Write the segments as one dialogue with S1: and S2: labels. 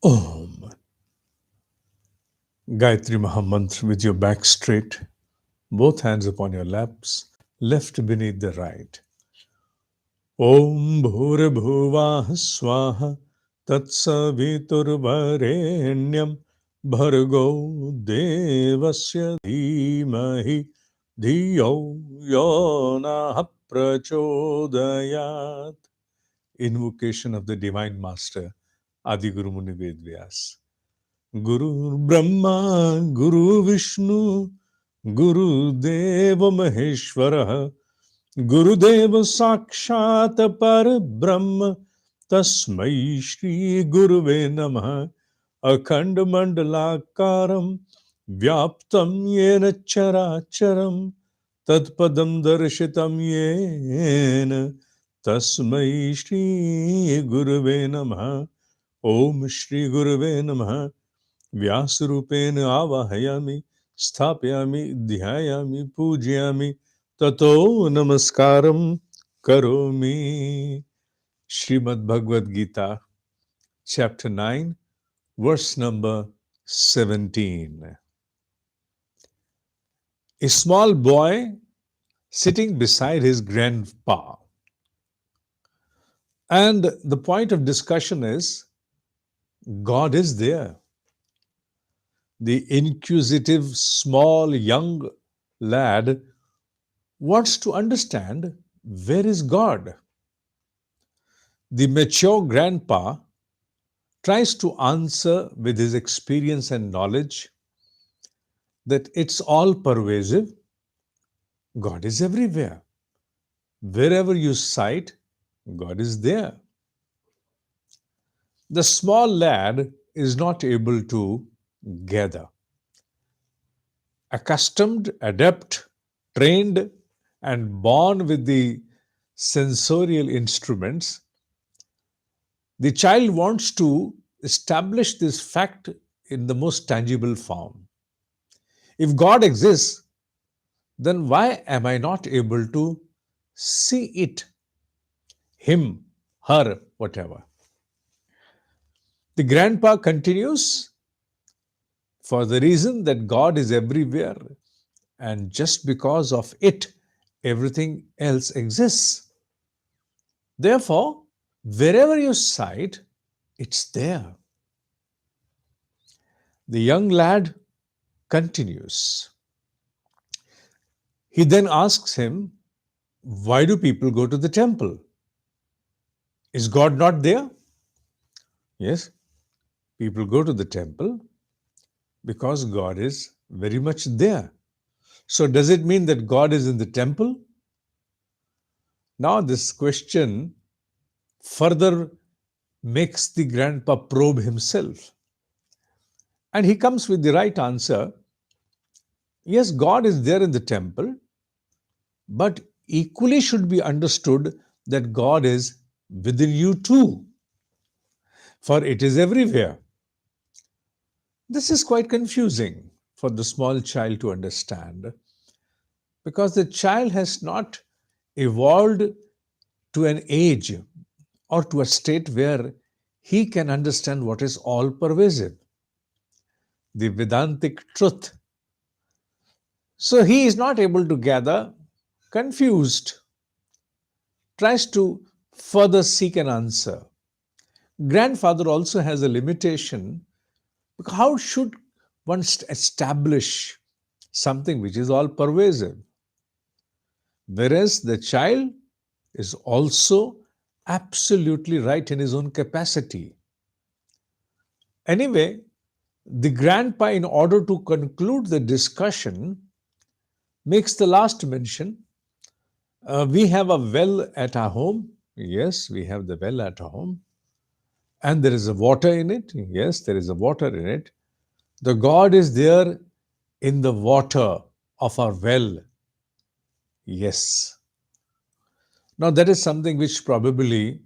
S1: Om. Gayatri Mahamantra with your back straight, both hands upon your laps, left beneath the right. Om Bhur Bhuvah Swaha Tatsavitur Varenyam Bhargo Devasya Dhimahi Dhiyo Yona Prachodayat. Invocation of the Divine Master, Adi Guru Muni Vedvyas. Guru Brahma, Guru Vishnu, Guru Deva Maheshwara, Guru Deva Sakshat Par Brahma, Tasmai Shri Guruve Namaha, Akhand Mandalakaram, Vyaptam Yena Characharam, Tatpadam Darshitam Yena, Tasmai Shri Guruve Namaha, Om Shri Guruve Namaha. व्यासरूपेण आवाहयामि स्थापयामि ध्यायामि पूजयामि ततो नमस्कारं करोमि. Shrimed Bhagavad Gita, chapter 9, verse number 17. A small boy sitting beside his grandpa. And the point of discussion is God is there. The inquisitive, small, young lad wants to understand where is God. The mature grandpa tries to answer with his experience and knowledge that it's all pervasive. God is everywhere. Wherever you sight, God is there. The small lad is not able to gather. Accustomed, adept, trained, and born with the sensorial instruments, the child wants to establish this fact in the most tangible form. If God exists, then why am I not able to see it? Him, her, whatever. The grandpa continues, for the reason that God is everywhere, and just because of it, everything else exists. Therefore, wherever you sight, it's there. The young lad continues. He then asks him, why do people go to the temple? Is God not there? Yes, people go to the temple because God is very much there. So does it mean that God is in the temple? Now this question further makes the grandpa probe himself. And he comes with the right answer. Yes, God is there in the temple, but equally should be understood that God is within you too, for it is everywhere. This is quite confusing for the small child to understand because the child has not evolved to an age or to a state where he can understand what is all pervasive, the Vedantic truth. So he is not able to gather, confused, tries to further seek an answer. Grandfather also has a limitation. How should one establish something which is all pervasive? Whereas the child is also absolutely right in his own capacity. Anyway, the grandpa, in order to conclude the discussion, makes the last mention. We have a well at our home. Yes, we have the well at our home. And there is a water in it. Yes, there is a water in it. The God is there in the water of our well. Yes. Now that is something which probably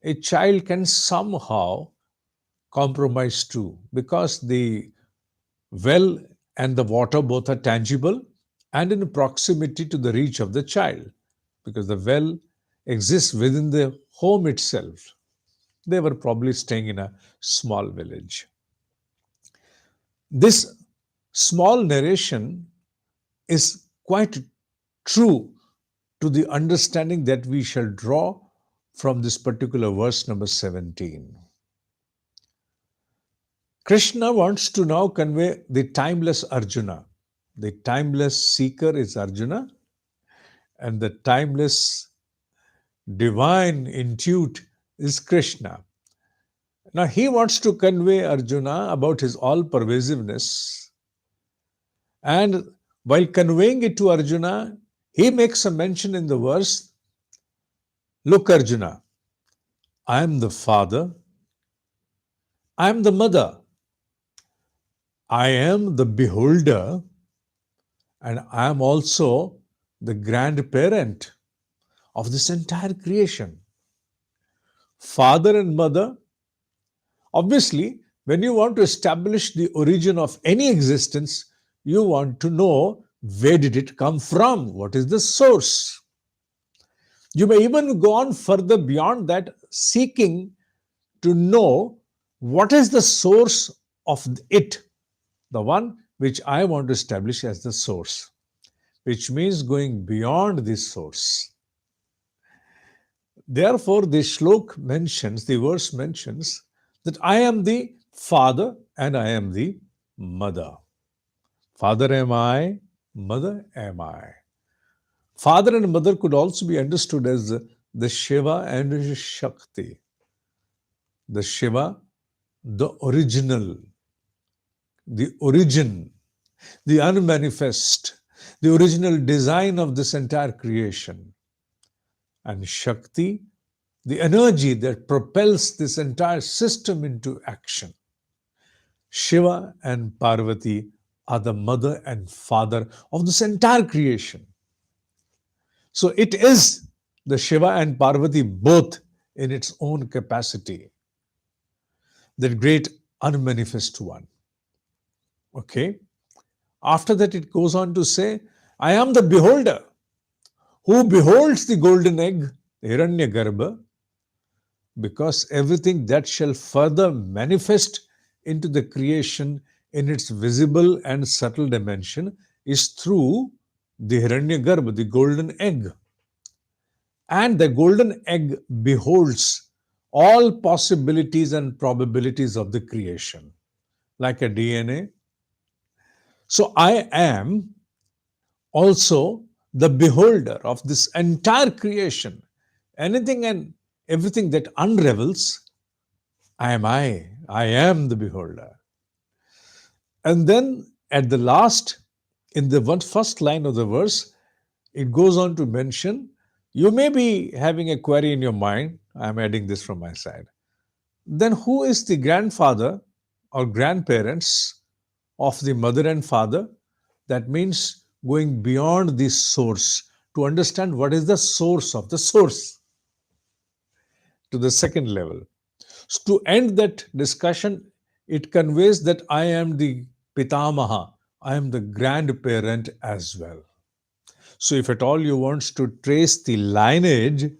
S1: a child can somehow compromise to, because the well and the water both are tangible and in proximity to the reach of the child, because the well exists within the home itself. They were probably staying in a small village. This small narration is quite true to the understanding that we shall draw from this particular verse number 17. Krishna wants to now convey the timeless Arjuna. The timeless seeker is Arjuna, and the timeless divine intuit is Krishna. Now, he wants to convey Arjuna about his all pervasiveness, and while conveying it to Arjuna, he makes a mention in the verse, look, Arjuna, I am the father, I am the mother, I am the beholder, and I am also the grandparent of this entire creation. Father and mother, obviously, when you want to establish the origin of any existence, you want to know where did it come from? What is the source? You may even go on further beyond that, seeking to know what is the source of it, the one which I want to establish as the source, which means going beyond this source. Therefore, the verse mentions that I am the father and I am the mother. Father am I, mother am I. Father and mother could also be understood as the Shiva and the Shakti. The Shiva, the original, the origin, the unmanifest, the original design of this entire creation. And Shakti, the energy that propels this entire system into action. Shiva and Parvati are the mother and father of this entire creation. So it is the Shiva and Parvati both in its own capacity, that great unmanifest one. Okay? After that, it goes on to say, I am the beholder who beholds the golden egg, Hiranyagarbha, because everything that shall further manifest into the creation in its visible and subtle dimension is through the Hiranyagarbha, the golden egg. And the golden egg beholds all possibilities and probabilities of the creation, like a DNA. So I am also the beholder of this entire creation. Anything and everything that unravels, I am the beholder. And then at the last, in the first line of the verse, it goes on to mention, you may be having a query in your mind, I'm adding this from my side. Then who is the grandfather or grandparents of the mother and father? That means going beyond the source to understand what is the source of the source to the second level. So to end that discussion, it conveys that I am the Pitamaha, I am the grandparent as well. So if at all you want to trace the lineage,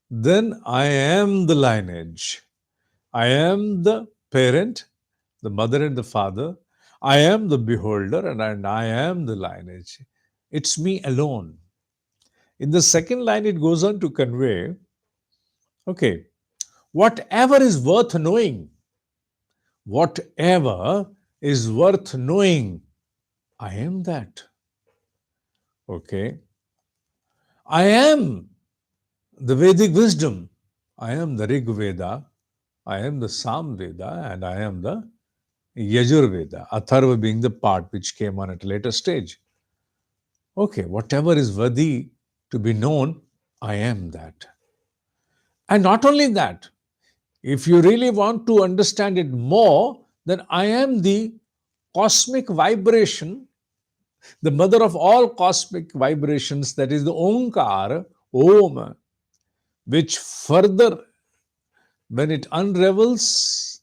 S1: then I am the lineage. I am the parent, the mother and the father. I am the beholder and I am the lineage. It's me alone. In the second line, it goes on to convey, okay, whatever is worth knowing, whatever is worth knowing, I am that. Okay. I am the Vedic wisdom. I am the Rig Veda. I am the Sam Veda and I am the Yajur Veda, Atharva being the part which came on at a later stage. Okay, whatever is worthy to be known, I am that. And not only that, if you really want to understand it more, then I am the cosmic vibration, the mother of all cosmic vibrations, that is the Omkar, Om, which further, when it unravels,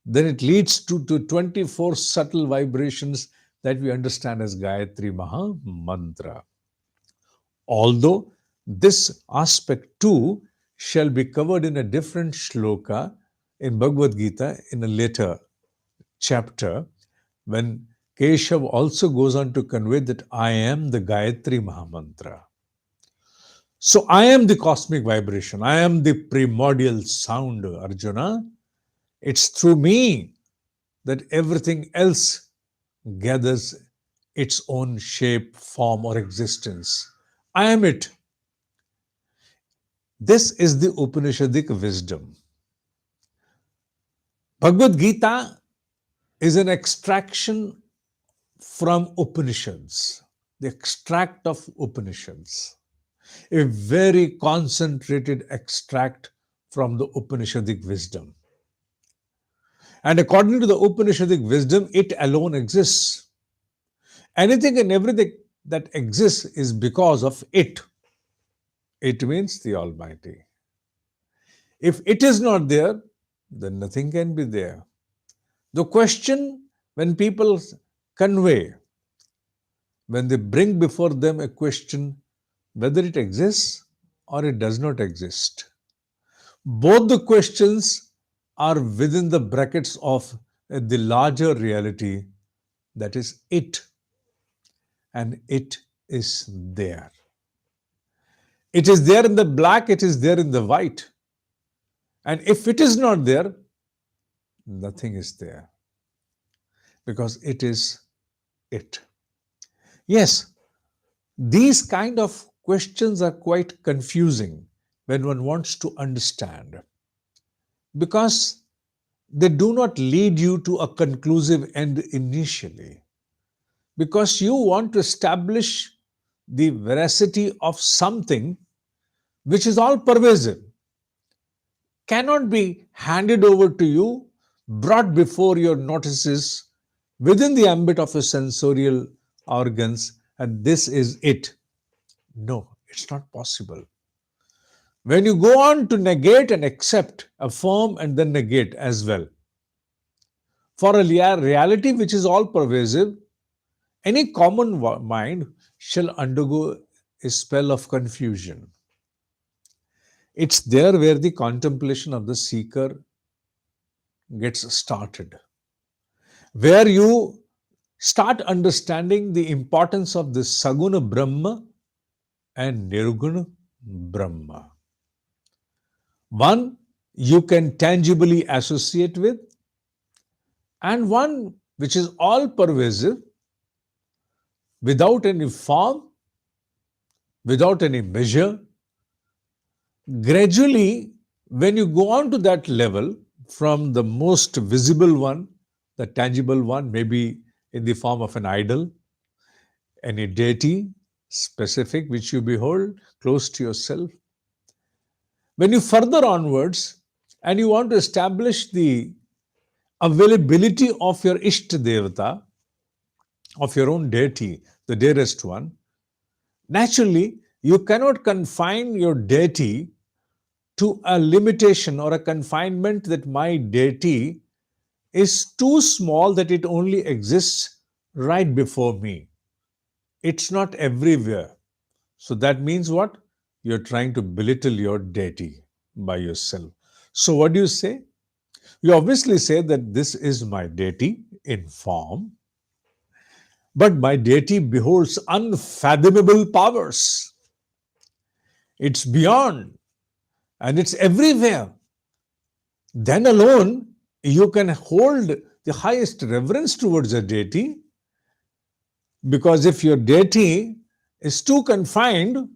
S1: then it leads to 24 subtle vibrations that we understand as Gayatri Maha Mantra. Although this aspect too shall be covered in a different shloka in Bhagavad Gita in a later chapter when Keshav also goes on to convey that I am the Gayatri Mahamantra. So I am the cosmic vibration. I am the primordial sound, Arjuna. It's through me that everything else gathers its own shape, form, or existence. I am it. This is the Upanishadic wisdom. Bhagavad Gita is an extraction from Upanishads, the extract of Upanishads, a very concentrated extract from the Upanishadic wisdom. And according to the Upanishadic wisdom, it alone exists. Anything and everything that exists is because of it. It means the Almighty. If it is not there, then nothing can be there. The question when people convey, when they bring before them a question whether it exists or it does not exist, both the questions are within the brackets of the larger reality, that is it. And it is there. It is there in the black, it is there in the white. And if it is not there, nothing is there. Because it is it. Yes, these kind of questions are quite confusing when one wants to understand. Because they do not lead you to a conclusive end initially. Because you want to establish the veracity of something which is all pervasive, cannot be handed over to you, brought before your notices within the ambit of your sensorial organs, and this is it. No, it's not possible. When you go on to negate and accept, affirm and then negate as well, for a reality which is all pervasive, any common mind shall undergo a spell of confusion. It's there where the contemplation of the seeker gets started, where you start understanding the importance of the Saguna Brahma and Nirguna Brahma. One you can tangibly associate with, and one which is all pervasive, without any form, without any measure. Gradually, when you go on to that level, from the most visible one, the tangible one, maybe in the form of an idol, any deity specific which you behold close to yourself. When you further onwards and you want to establish the availability of your Ishta Devata, of your own deity, the dearest one, naturally you cannot confine your deity to a limitation or a confinement that my deity is too small that it only exists right before me. It's not everywhere. So that means what? You're trying to belittle your deity by yourself. So what do you say? You obviously say that this is my deity in form, but my deity beholds unfathomable powers. It's beyond and it's everywhere. Then alone you can hold the highest reverence towards a deity, because if your deity is too confined,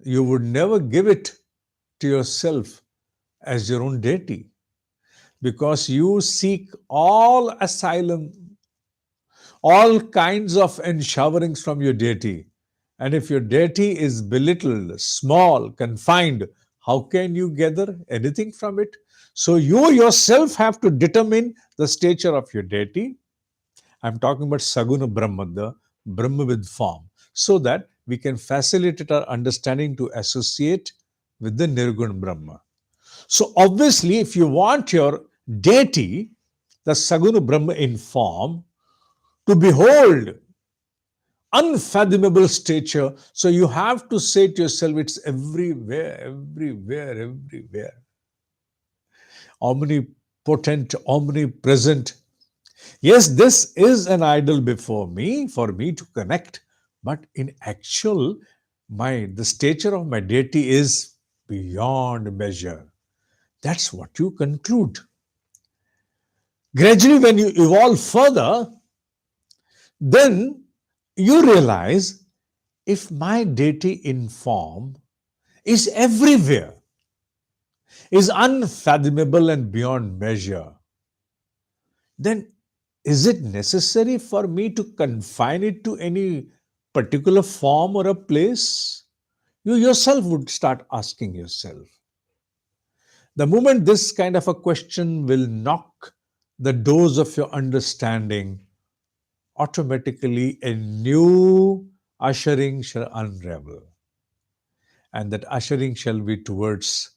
S1: you would never give it to yourself as your own deity, because you seek all asylum, all kinds of enshowerings from your deity. And if your deity is belittled, small, confined, how can you gather anything from it? So you yourself have to determine the stature of your deity. I'm talking about Saguna Brahma, the Brahma with form, so that we can facilitate our understanding to associate with the Nirguna Brahma. So obviously, if you want your deity, the Saguna Brahma in form, to behold unfathomable stature, so you have to say to yourself, it's everywhere, everywhere, everywhere. How many omnipotent, omnipresent. Yes, this is an idol before me for me to connect, but in actual, the stature of my deity is beyond measure. That's what you conclude. Gradually, when you evolve further, then you realize if my deity in form is everywhere, is unfathomable and beyond measure, then is it necessary for me to confine it to any particular form or a place? You yourself would start asking yourself. The moment this kind of a question will knock the doors of your understanding, automatically a new ushering shall unravel. And that ushering shall be towards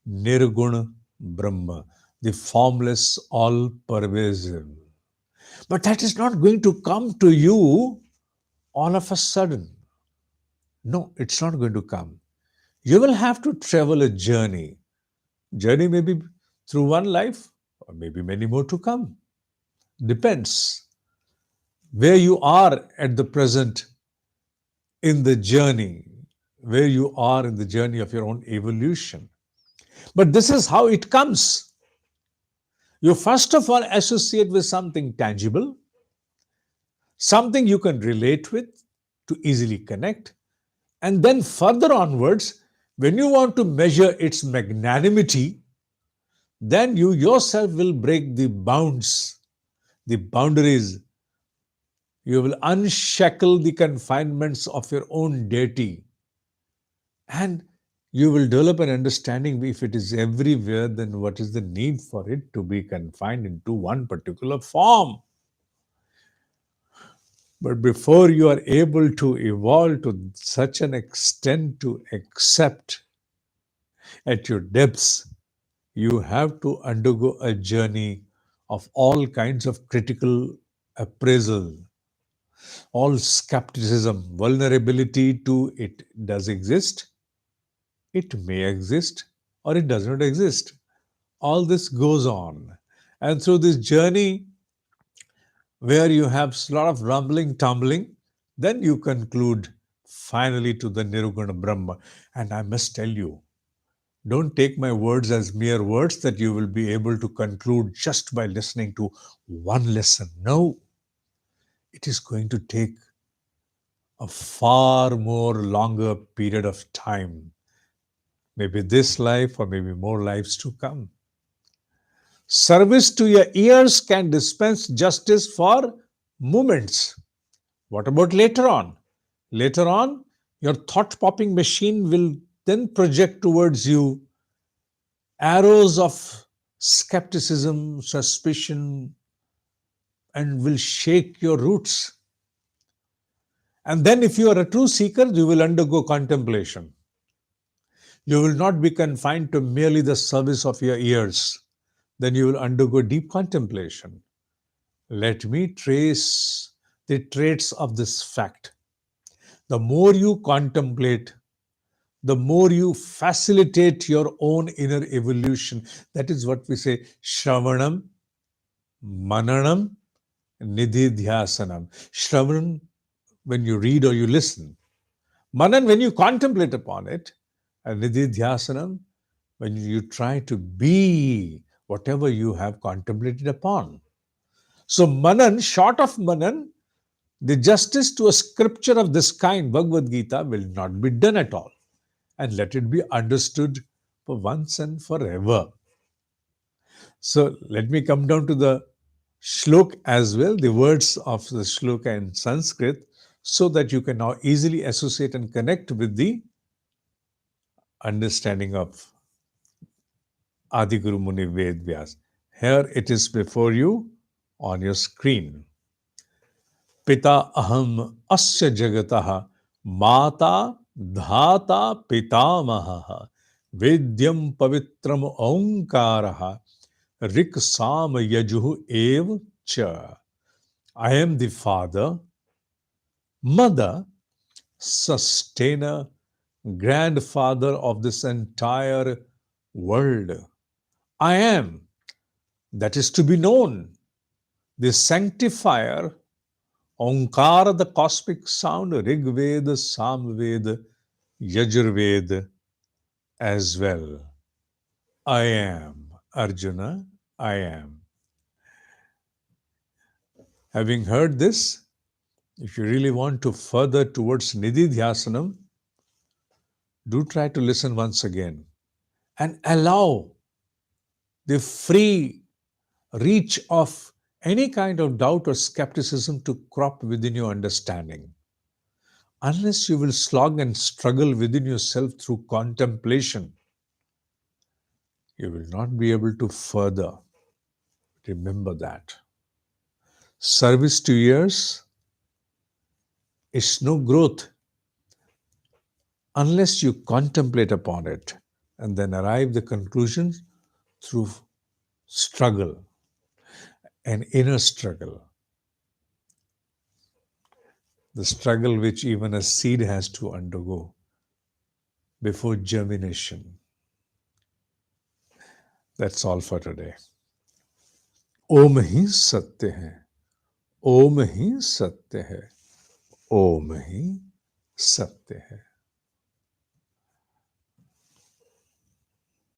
S1: Nirguna Brahma, the formless, all pervasive. But that is not going to come to you all of a sudden. No, it's not going to come. You will have to travel a journey. Journey may be through one life or maybe many more to come. Depends where you are at the present in the journey, where you are in the journey of your own evolution. But this is how it comes. You first of all associate with something tangible, something you can relate with to easily connect. And then further onwards, when you want to measure its magnanimity, then you yourself will break the bounds, the boundaries. You will unshackle the confinements of your own deity. And you will develop an understanding if it is everywhere, then what is the need for it to be confined into one particular form? But before you are able to evolve to such an extent to accept at your depths, you have to undergo a journey of all kinds of critical appraisal, all skepticism, vulnerability to it does exist, it may exist, or it does not exist. All this goes on. And through this journey, where you have a lot of rumbling, tumbling, then you conclude finally to the Nirguna Brahma. And I must tell you, don't take my words as mere words that you will be able to conclude just by listening to one lesson. No, it is going to take a far more longer period of time. Maybe this life or maybe more lives to come. Service to your ears can dispense justice for moments. What about later on? Later on, your thought popping machine will then project towards you arrows of skepticism, suspicion, and will shake your roots. And then, if you are a true seeker, you will undergo contemplation. You will not be confined to merely the service of your ears. Then you will undergo deep contemplation. Let me trace the traits of this fact. The more you contemplate, the more you facilitate your own inner evolution. That is what we say, Shravanam, Mananam, Nididhyasanam. Shravan, when you read or you listen. Manan, when you contemplate upon it. And Nididhyasanam, when you try to be whatever you have contemplated upon. So Manan, short of Manan, the justice to a scripture of this kind, Bhagavad Gita, will not be done at all. And let it be understood for once and forever. So let me come down to the shlok as well, the words of the shloka in Sanskrit, so that you can now easily associate and connect with the understanding of Adi Guru Muni Ved Vyas. Here it is before you on your screen. Pita aham asya jagataha mata dhata pitamaha vidyam pavitram omkaraha rik sam yajuhu ev cha. I am the father, mother, sustainer, grandfather of this entire world. I am that is to be known. The sanctifier, Omkara, the cosmic sound, Rig Veda, Sam Veda, Yajurveda as well. I am, Arjuna, I am. Having heard this, if you really want to further towards Nididhyasanam, do try to listen once again and allow the free reach of any kind of doubt or skepticism to crop within your understanding. Unless you will slog and struggle within yourself through contemplation, you will not be able to further. Remember that. Service to years is no growth unless you contemplate upon it and then arrive the conclusion through struggle, an inner struggle, the struggle which even a seed has to undergo before germination. That's all for today. ओम ही सत्य है, ओम ही सत्य है, ओम ही सत्य है.